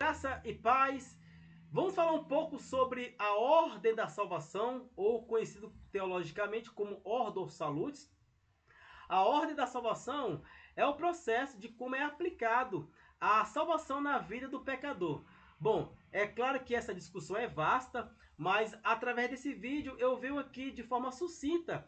Graça e paz. Vamos falar um pouco sobre a ordem da salvação, ou conhecido teologicamente como Ordo Salutis. A ordem da salvação é o processo de como é aplicado a salvação na vida do pecador. Bom, é claro que essa discussão é vasta, mas através desse vídeo eu venho aqui de forma sucinta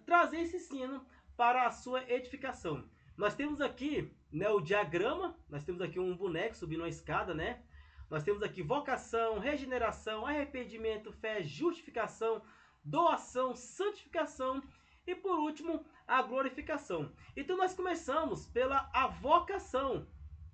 trazer esse ensino para a sua edificação. Nós temos aqui, né, o diagrama, nós temos aqui um boneco subindo uma escada, né? Nós temos aqui vocação, regeneração, arrependimento, fé, justificação, doação, santificação e por último, a glorificação. Então nós começamos pela vocação.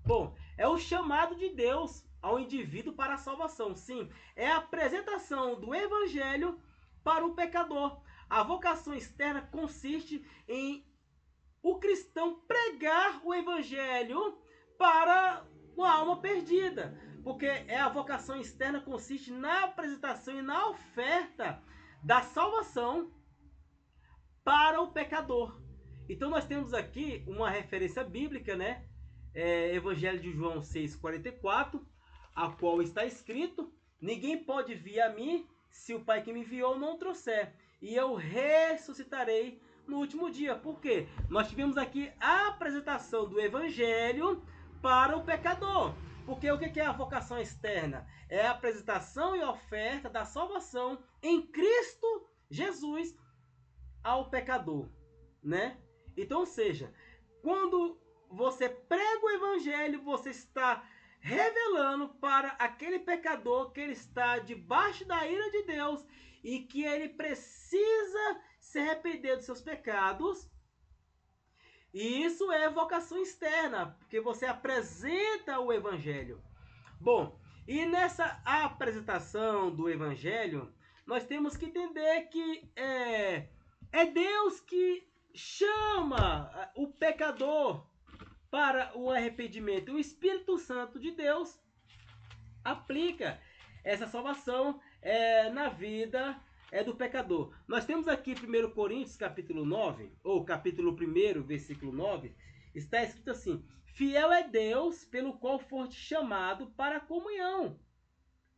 Bom, é o chamado de Deus ao indivíduo para a salvação. Sim, é a apresentação do evangelho para o pecador. A vocação externa consiste em o cristão pregar o evangelho para uma alma perdida. Porque a vocação externa consiste na apresentação e na oferta da salvação para o pecador. Então nós temos aqui uma referência bíblica, né? Evangelho de João 6,44, a qual está escrito: ninguém pode vir a mim se o Pai que me enviou não trouxer, e eu ressuscitarei no último dia. Por quê? Nós tivemos aqui a apresentação do Evangelho para o pecador. Porque o que é a vocação externa? É a apresentação e oferta da salvação em Cristo Jesus ao pecador, né? Então, ou seja, quando você prega o evangelho, você está revelando para aquele pecador que ele está debaixo da ira de Deus e que ele precisa se arrepender dos seus pecados. E isso é vocação externa, porque você apresenta o evangelho. Bom, e nessa apresentação do evangelho, nós temos que entender que é Deus que chama o pecador para o arrependimento. O Espírito Santo de Deus aplica essa salvação na vida do pecador. Nós temos aqui 1 Coríntios capítulo 9, ou capítulo 1, versículo 9, está escrito assim: fiel é Deus pelo qual foste chamado para a comunhão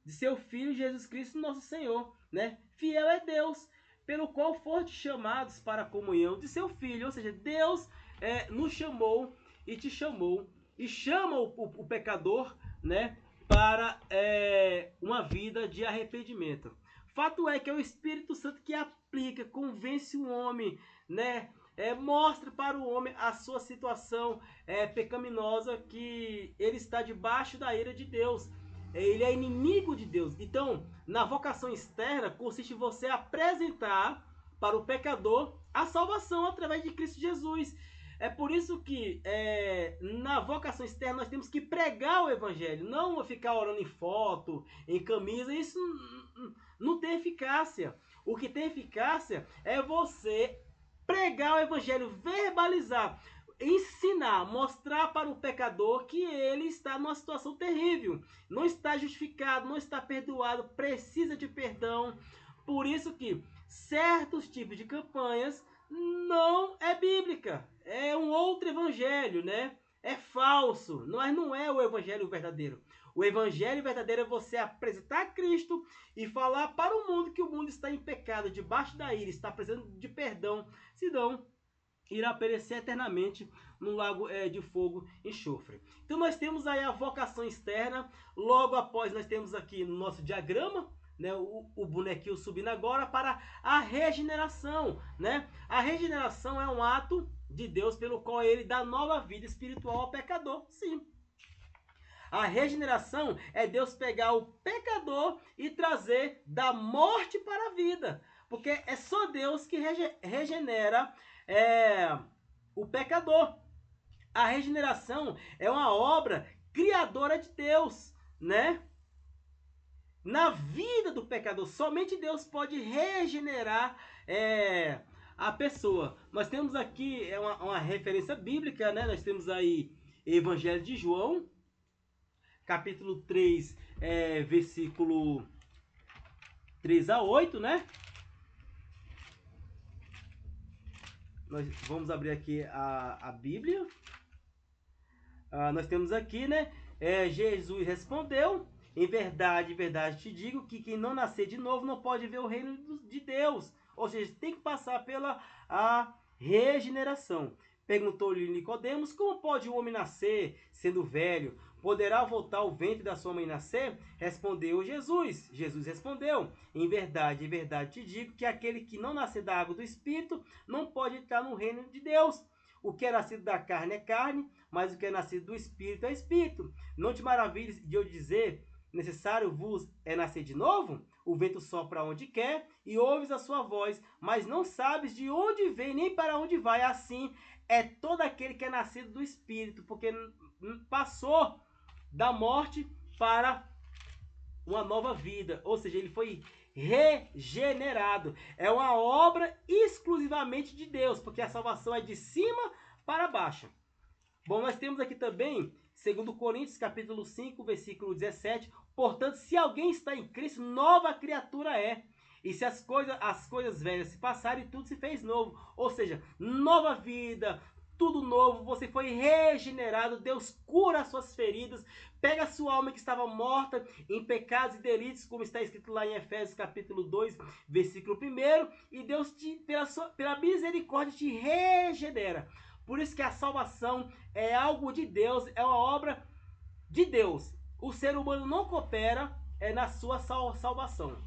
de seu Filho Jesus Cristo nosso Senhor, né? Fiel é Deus pelo qual foste chamados para a comunhão de seu Filho, ou seja, Deus nos chamou e te chamou e chama o pecador, né, para uma vida de arrependimento. Fato é que é o Espírito Santo que aplica, convence o homem, né, mostra para o homem a sua situação pecaminosa, que ele está debaixo da ira de Deus. Ele é inimigo de Deus. Então, na vocação externa, consiste em você apresentar para o pecador a salvação através de Cristo Jesus. É por isso que na vocação externa nós temos que pregar o evangelho, não ficar orando em foto, em camisa. Isso não tem eficácia. O que tem eficácia é você pregar o evangelho, verbalizar, ensinar, mostrar para o pecador que ele está numa situação terrível, não está justificado, não está perdoado, precisa de perdão. Por isso que certos tipos de campanhas não é bíblica, é um outro evangelho, né? É falso, mas não é o evangelho verdadeiro. O evangelho verdadeiro é você apresentar Cristo e falar para o mundo que o mundo está em pecado, debaixo da ira, está precisando de perdão, senão irá perecer eternamente no lago de fogo e enxofre. Então nós temos aí a vocação externa. Logo após nós temos aqui no nosso diagrama, né, o bonequinho subindo agora para a regeneração, né? A regeneração é um ato de Deus pelo qual ele dá nova vida espiritual ao pecador. Sim. A regeneração é Deus pegar o pecador e trazer da morte para a vida. Porque é só Deus que regenera o pecador. A regeneração é uma obra criadora de Deus, né? Na vida do pecador, somente Deus pode regenerar a pessoa. Nós temos aqui uma referência bíblica, né? Nós temos aí Evangelho de João, capítulo 3, versículo 3 a 8, né? Nós vamos abrir aqui a Bíblia. Nós temos aqui, né? Jesus respondeu: em verdade te digo que quem não nascer de novo não pode ver o reino de Deus. Ou seja, tem que passar pela a regeneração. Perguntou-lhe Nicodemos: como pode o homem nascer sendo velho? Poderá voltar ao ventre da sua mãe nascer? Respondeu Jesus. Jesus respondeu: em verdade te digo que aquele que não nascer da água do Espírito não pode entrar no reino de Deus. O que é nascido da carne é carne, mas o que é nascido do Espírito é Espírito. Não te maravilhes de eu dizer: necessário vos é nascer de novo? O vento sopra onde quer e ouves a sua voz, mas não sabes de onde vem nem para onde vai. Assim é todo aquele que é nascido do Espírito, porque passou da morte para uma nova vida, ou seja, ele foi regenerado. É uma obra exclusivamente de Deus, porque a salvação é de cima para baixo. Bom, nós temos aqui também, segundo Coríntios, capítulo 5, versículo 17, portanto, se alguém está em Cristo, nova criatura é. E se as coisas velhas se passarem, tudo se fez novo. Ou seja, nova vida, tudo novo, você foi regenerado, Deus cura as suas feridas, pega a sua alma que estava morta em pecados e delitos, como está escrito lá em Efésios capítulo 2, versículo 1, e Deus, pela misericórdia, te regenera. Por isso que a salvação é algo de Deus, é uma obra de Deus. O ser humano não coopera na sua salvação.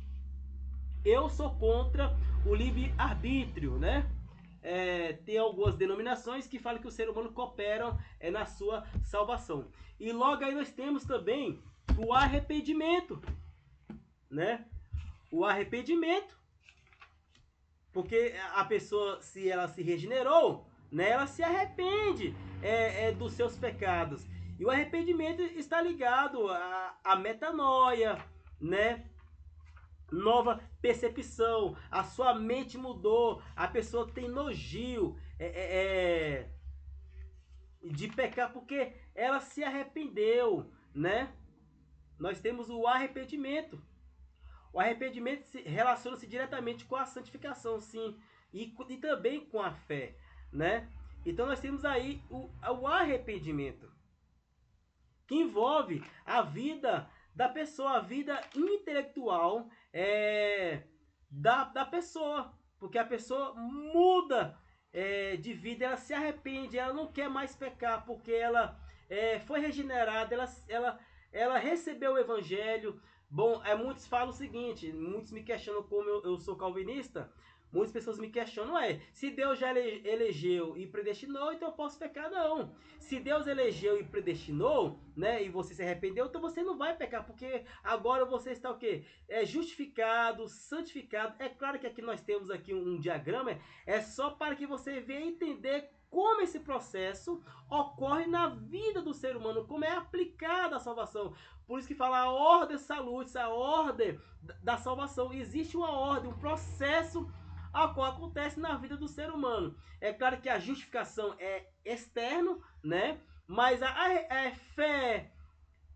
Eu sou contra o livre-arbítrio, né? Tem algumas denominações que falam que o ser humano coopera na sua salvação. E logo aí nós temos também o arrependimento, né? O arrependimento, porque a pessoa, se ela se regenerou, né, ela se arrepende dos seus pecados. E o arrependimento está ligado à metanoia, né? Nova percepção, a sua mente mudou, a pessoa tem nojio de pecar porque ela se arrependeu, né? Nós temos o arrependimento. O arrependimento relaciona-se diretamente com a santificação, sim, e também com a fé, né? Então nós temos aí o arrependimento, que envolve a vida da pessoa, a vida intelectual da pessoa, porque a pessoa muda de vida, ela se arrepende, ela não quer mais pecar, porque ela foi regenerada, ela recebeu o evangelho. Bom, muitos falam o seguinte, muitos me questionam como eu sou calvinista, muitas pessoas me questionam, se Deus já elegeu e predestinou, então eu posso pecar? Não. Se Deus elegeu e predestinou, né, e você se arrependeu, então você não vai pecar, porque agora você está o quê? Justificado, santificado. É claro que aqui nós temos aqui um diagrama, é só para que você venha entender como esse processo ocorre na vida do ser humano, como é aplicada a salvação. Por isso que fala a ordem salutis, a ordem da salvação. Existe uma ordem, um processo a qual acontece na vida do ser humano. É claro que a justificação é externo, né? Mas a fé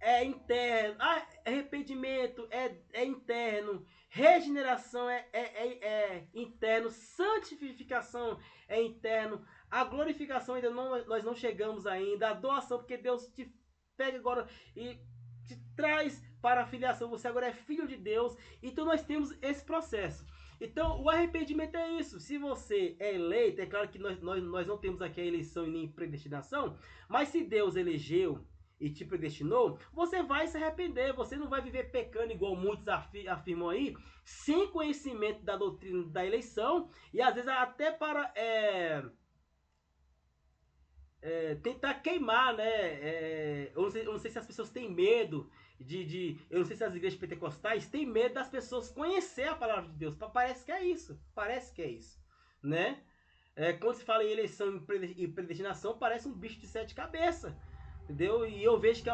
é interno, arrependimento é interno, regeneração é interno, santificação é interno, a glorificação ainda nós não chegamos ainda, a doação, porque Deus te pega agora e te traz para a filiação, você agora é filho de Deus. Então nós temos esse processo. Então o arrependimento é isso. Se você é eleito, é claro que nós não temos aqui a eleição e nem predestinação, mas se Deus elegeu e te predestinou, você vai se arrepender, você não vai viver pecando igual muitos afirmam aí, sem conhecimento da doutrina da eleição, e às vezes até para tentar queimar, né? Eu não sei se as pessoas têm medo eu não sei se as igrejas pentecostais têm medo das pessoas conhecer a palavra de Deus. Parece que é isso, né? Quando se fala em eleição e predestinação, parece um bicho de 7 cabeças, entendeu? E eu vejo que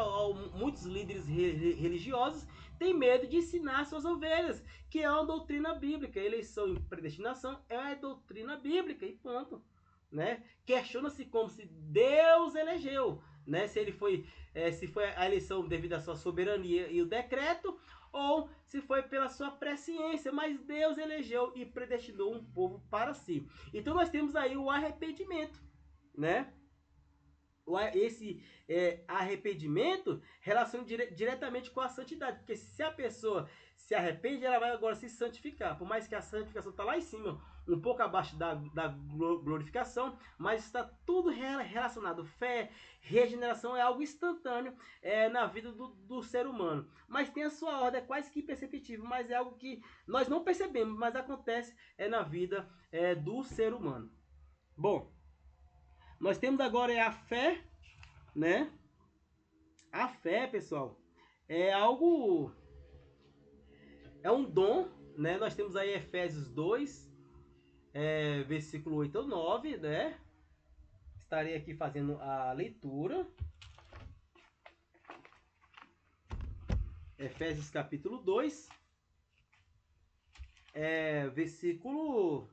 muitos líderes religiosos têm medo de ensinar suas ovelhas, que é uma doutrina bíblica. Eleição e predestinação é a doutrina bíblica e ponto, né? Questiona-se como se Deus elegeu, né? Se foi a eleição devido à sua soberania e o decreto, ou se foi pela sua presciência, mas Deus elegeu e predestinou um povo para si. Então nós temos aí o arrependimento, né? esse arrependimento relaciona diretamente com a santidade, porque se a pessoa se arrepende, ela vai agora se santificar, por mais que a santificação está lá em cima, um pouco abaixo da glorificação, mas está tudo relacionado. Fé, regeneração é algo instantâneo na vida do ser humano, mas tem a sua ordem, é quase que imperceptível, mas é algo que nós não percebemos, mas acontece na vida do ser humano. Bom, nós temos agora a fé, né? A fé, pessoal, é algo, é um dom, né? Nós temos aí Efésios 2, versículo 8 ou 9, né? Estarei aqui fazendo a leitura. Efésios capítulo 2, versículo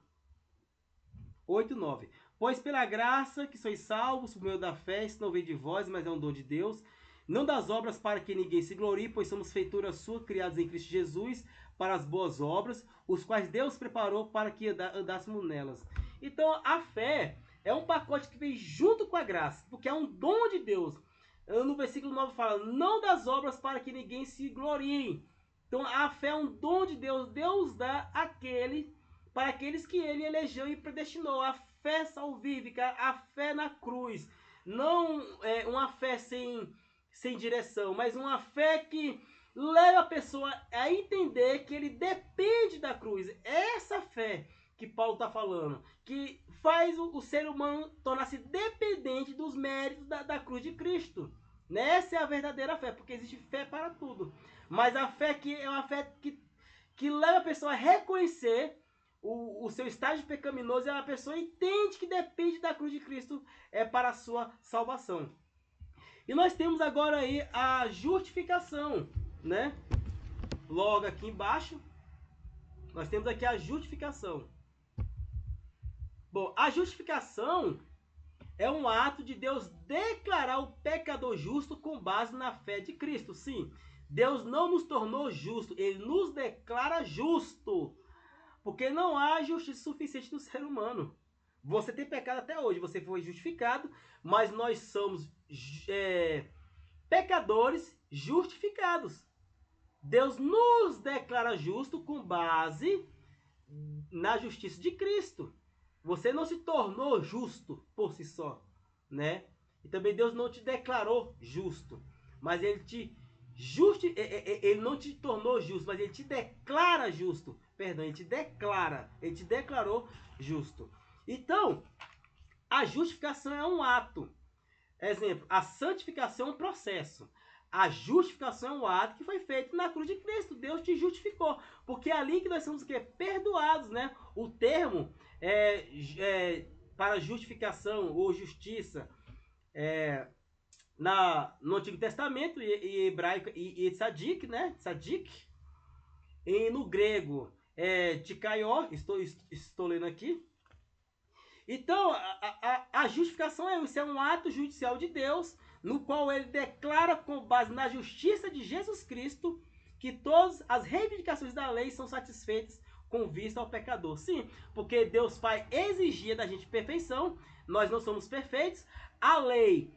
8 e 9. Pois pela graça que sois salvos por meio da fé, isso não vem de vós, mas é um dom de Deus, não das obras para que ninguém se glorie, pois somos feitura sua, criados em Cristo Jesus, para as boas obras, os quais Deus preparou para que andássemos nelas. Então a fé é um pacote que vem junto com a graça, porque é um dom de Deus. No versículo 9 fala, não das obras para que ninguém se glorie. Então a fé é um dom de Deus, Deus dá para aqueles que ele elegeu e predestinou. A fé salvífica, a fé na cruz. Não é uma fé sem direção, mas uma fé que leva a pessoa a entender que ele depende da cruz. É essa fé que Paulo está falando, que faz o ser humano tornar-se dependente dos méritos da cruz de Cristo. Essa é a verdadeira fé, porque existe fé para tudo. Mas a fé que é uma fé que leva a pessoa a reconhecer o seu estágio pecaminoso, e a pessoa entende que depende da cruz de Cristo para a sua salvação. E nós temos agora aí a justificação, né? Logo aqui embaixo, nós temos aqui a justificação. Bom, a justificação é um ato de Deus declarar o pecador justo com base na fé de Cristo. Sim, Deus não nos tornou justo, Ele nos declara justo. Porque não há justiça suficiente do ser humano. Você tem pecado até hoje, você foi justificado, mas nós somos pecadores justificados. Deus nos declara justo com base na justiça de Cristo. Você não se tornou justo por si só, né? E também Deus não te declarou justo, mas Ele Ele não te tornou justo, mas Ele te declara justo. Perdão, Ele te declarou justo. Então, a justificação é um ato. Exemplo, a santificação é um processo. A justificação é um ato que foi feito na cruz de Cristo. Deus te justificou. Porque é ali que nós somos o quê? Perdoados, né? O termo para justificação ou justiça no Antigo Testamento, e hebraico, e tzadik, né? Tzadik. E no grego, tikaió, estou lendo aqui. Então, a justificação isso é um ato judicial de Deus, no qual ele declara, com base na justiça de Jesus Cristo, que todas as reivindicações da lei são satisfeitas com vista ao pecador. Sim, porque Deus Pai exigia da gente perfeição, nós não somos perfeitos, a lei,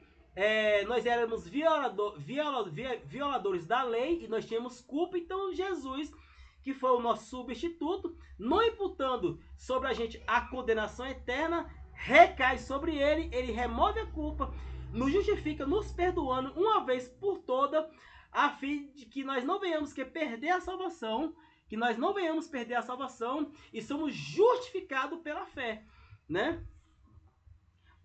nós éramos violadores da lei e nós tínhamos culpa, então Jesus, que foi o nosso substituto, não imputando sobre a gente a condenação eterna, recai sobre ele, ele remove a culpa, nos justifica, nos perdoando uma vez por toda, a fim de que nós não venhamos perder a salvação, e somos justificados pela fé, né?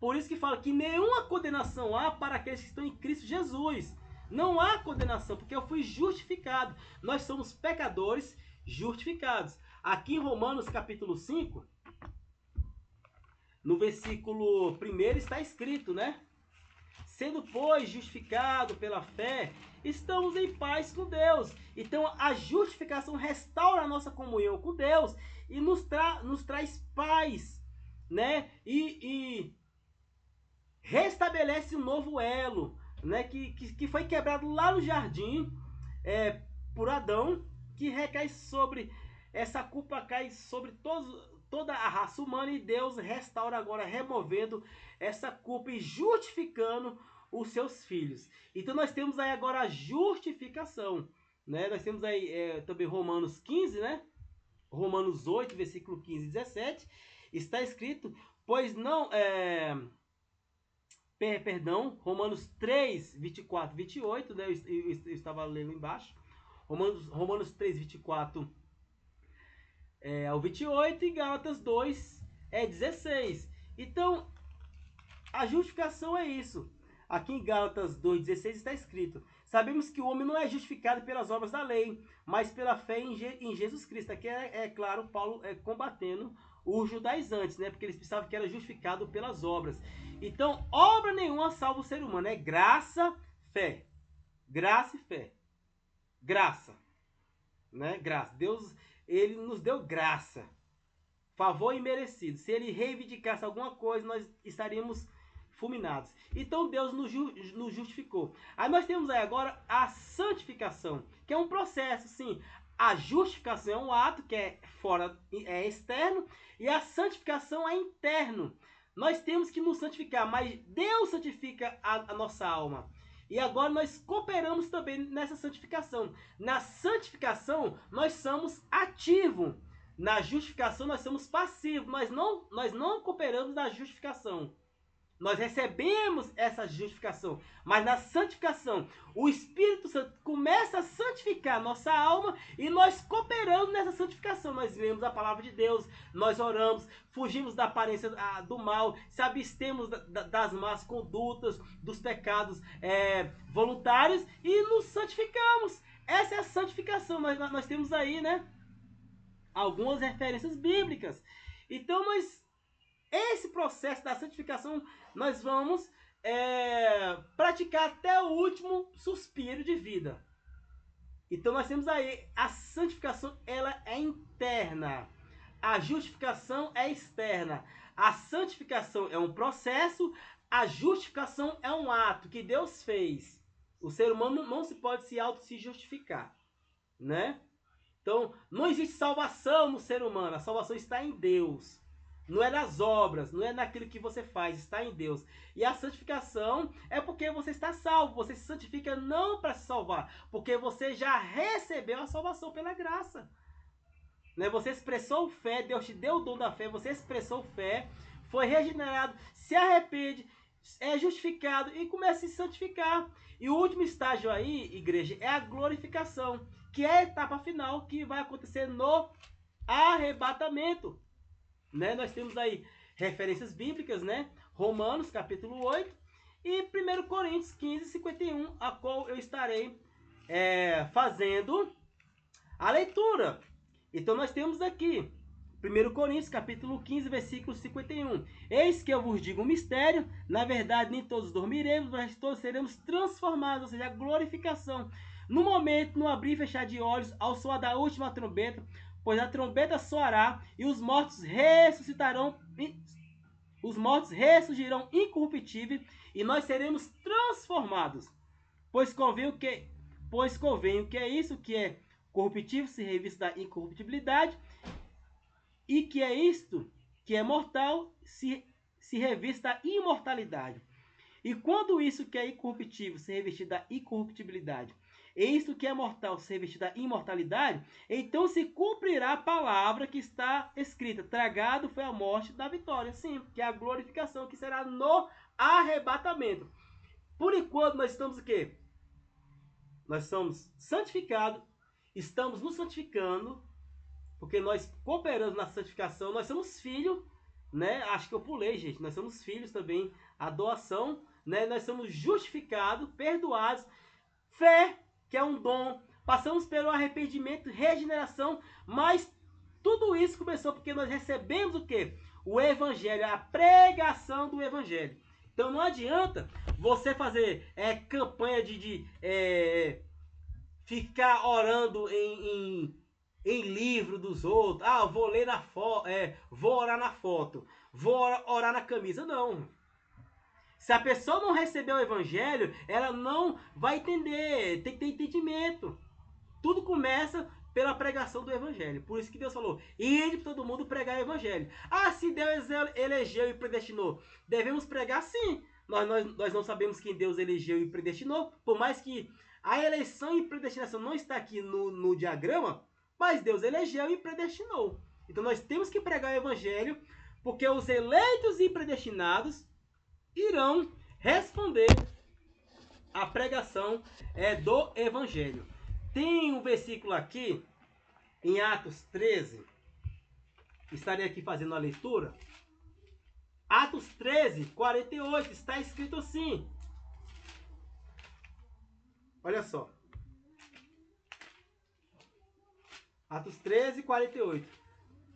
Por isso que fala que nenhuma condenação há para aqueles que estão em Cristo Jesus. Não há condenação, porque eu fui justificado. Nós somos pecadores justificados. Aqui em Romanos capítulo 5, no versículo 1 está escrito, né? Sendo, pois, justificado pela fé, estamos em paz com Deus. Então, a justificação restaura a nossa comunhão com Deus e nos traz paz, né? E restabelece um novo elo, né? Que foi quebrado lá no jardim por Adão, que recai sobre essa culpa, cai sobre toda a raça humana e Deus restaura agora, removendo essa culpa e justificando os seus filhos. Então nós temos aí agora a justificação, né? Nós temos aí também Romanos 15, né? Romanos 8, versículo 15 e 17, está escrito, pois não... Perdão, Romanos 3, 24, 28, né? Eu estava lendo embaixo. Romanos 3, 24 ao 28 e Gálatas 2, 16. Então, a justificação é isso. Aqui em Gálatas 2,16 está escrito: sabemos que o homem não é justificado pelas obras da lei, mas pela fé em Jesus Cristo. Aqui claro, Paulo combatendo os judaizantes, né? Porque eles pensavam que era justificado pelas obras. Então, obra nenhuma salva o ser humano. É graça, fé. Graça e fé. Graça. Né? Graça. Deus, ele nos deu graça. Favor imerecido. Se ele reivindicasse alguma coisa, nós estaríamos fulminados. Então Deus nos justificou. Aí nós temos aí agora a santificação, que é um processo, sim. A justificação é um ato que é externo, e a santificação é interno. Nós temos que nos santificar, mas Deus santifica a nossa alma. E agora nós cooperamos também nessa santificação. Na santificação nós somos ativos. Na justificação nós somos passivos. Nós não cooperamos na justificação. Nós recebemos essa justificação, mas na santificação, o Espírito Santo começa a santificar a nossa alma e nós cooperamos nessa santificação. Nós lemos a palavra de Deus, nós oramos, fugimos da aparência do mal, se abstemos das más condutas, dos pecados voluntários e nos santificamos. Essa é a santificação. Nós temos aí, né, algumas referências bíblicas. Então esse processo da santificação nós vamos praticar até o último suspiro de vida. Então nós temos aí a santificação, ela é interna. A justificação é externa. A santificação é um processo, a justificação é um ato que Deus fez. O ser humano não se pode se justificar, né? Então não existe salvação no ser humano, a salvação está em Deus. Não é nas obras, não é naquilo que você faz, está em Deus. E a santificação é porque você está salvo. Você se santifica não para se salvar, porque você já recebeu a salvação pela graça. Né? Você expressou fé, Deus te deu o dom da fé, você expressou fé, foi regenerado, se arrepende, é justificado e começa a se santificar. E o último estágio aí, igreja, é a glorificação, que é a etapa final que vai acontecer no arrebatamento. Né? Nós temos aí referências bíblicas, né? Romanos capítulo 8 e 1 Coríntios 15, 51, a qual eu estarei fazendo a leitura. Então nós temos aqui 1 Coríntios capítulo 15, versículo 51. Eis que eu vos digo um mistério, na verdade nem todos dormiremos, mas todos seremos transformados, ou seja, a glorificação. No momento, no abrir e fechar de olhos, ao soar da última trombeta, pois a trombeta soará e os mortos ressuscitarão, os mortos ressurgirão incorruptíveis e nós seremos transformados. Pois convém que é isso que é corruptível se revista da incorruptibilidade e que é isto que é mortal se revista da imortalidade. E quando isso que é incorruptível se revestir da incorruptibilidade, e isto que é mortal se revestir da imortalidade, então se cumprirá a palavra que está escrita: tragado foi a morte da vitória. Sim, que é a glorificação, que será no arrebatamento. Por enquanto nós estamos o quê? Nós somos santificados, estamos nos santificando, porque nós cooperamos na santificação, nós somos filhos, né? Acho que eu pulei, gente. Nós somos filhos também, a doação, né? Nós somos justificados, perdoados, fé, que é um dom, passamos pelo arrependimento, regeneração, mas tudo isso começou porque nós recebemos o quê? O evangelho, a pregação do evangelho. Então não adianta você fazer campanha de ficar orando em livro dos outros. Ah, vou ler na foto, vou orar na foto, vou orar na camisa. Não. Se a pessoa não receber o evangelho, ela não vai entender, tem que ter entendimento. Tudo começa pela pregação do evangelho. Por isso que Deus falou, ide para todo mundo pregar o evangelho. Ah, se Deus elegeu e predestinou, devemos pregar sim. Nós não sabemos quem Deus elegeu e predestinou, por mais que a eleição e predestinação não está aqui no diagrama, mas Deus elegeu e predestinou. Então nós temos que pregar o evangelho, porque os eleitos e predestinados irão responder à pregação do evangelho. Tem um versículo aqui, em Atos 13, estarei aqui fazendo a leitura. Atos 13, 48, está escrito assim. Olha só. Atos 13, 48.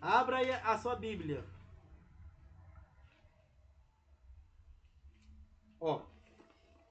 Abra aí a sua Bíblia. Ó.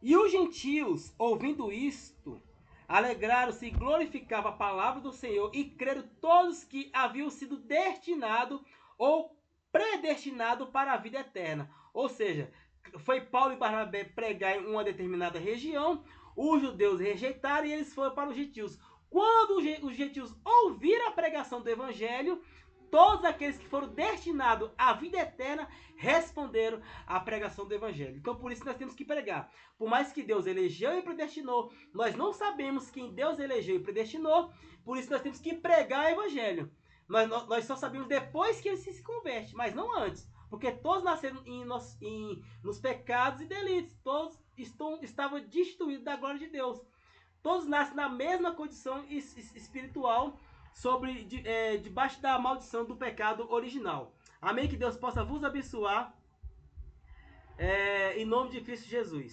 E os gentios, ouvindo isto, alegraram-se e glorificavam a palavra do Senhor, e creram todos que haviam sido destinados ou predestinados para a vida eterna. Ou seja, foi Paulo e Barnabé pregar em uma determinada região, os judeus rejeitaram e eles foram para os gentios. Quando os gentios ouviram a pregação do evangelho, todos aqueles que foram destinados à vida eterna responderam à pregação do evangelho. Então por isso nós temos que pregar. Por mais que Deus elegeu e predestinou, nós não sabemos quem Deus elegeu e predestinou, por isso nós temos que pregar o evangelho. Nós só sabemos depois que ele se converte, mas não antes. Porque todos nasceram nos pecados e delitos. Todos estavam destituídos da glória de Deus. Todos nascem na mesma condição espiritual, debaixo da maldição do pecado original. Amém? Que Deus possa vos abençoar, em nome de Cristo Jesus.